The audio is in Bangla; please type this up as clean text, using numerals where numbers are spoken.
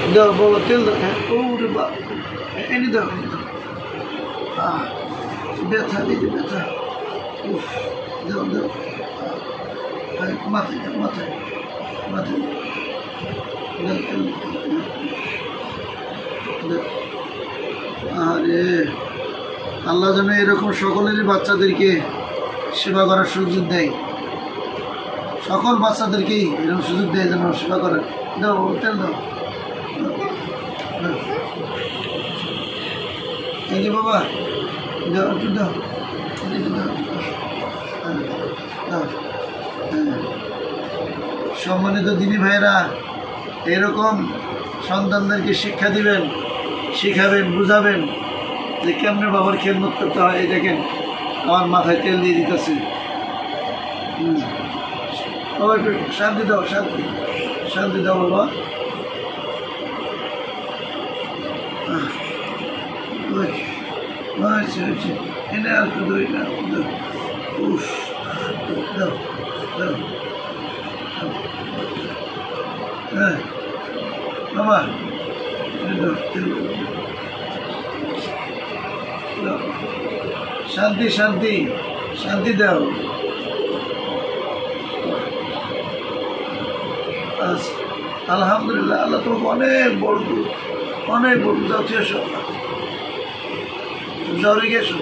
দাও বাবা তেল দাও হ্যাঁ ওরে বাবা এনে দাও ব্যথা দিদি ব্যথা উফ দাও দাও মাথায় দাও মাথায় মাথায় দাও তেল দাও আরে আল্লাহ যেন এরকম সকলেরই বাচ্চাদেরকে সেবা করার সুযোগ দেয় সকল বাচ্চাদেরকেই এরকম সুযোগ দেয় যেন সেবা করার দাও তেল দাও এই যে বাবা দাও একটু দাও দাও সম্মানিত দিনী ভাইয়েরা এরকম সন্তানদেরকে শিক্ষা দিবেন শিখাবেন বুঝাবেন যে কেমনে বাবার খেদমত করতে হয় এই দেখেন আমার মাথায় তেল দিয়ে দিতেছে বাবা একটু শান্তি দাও শান্তি শান্তি দাও বাবা হয়েছে এনে আর একটু দই না উফ দাও দাও হ্যাঁ বাবা শান্তি শান্তি শান্তি দাও আলহামদুলিল্লাহ আল্লাহ তোমাকে অনেক বড় যাও তুই এসো যাও রেখে এসো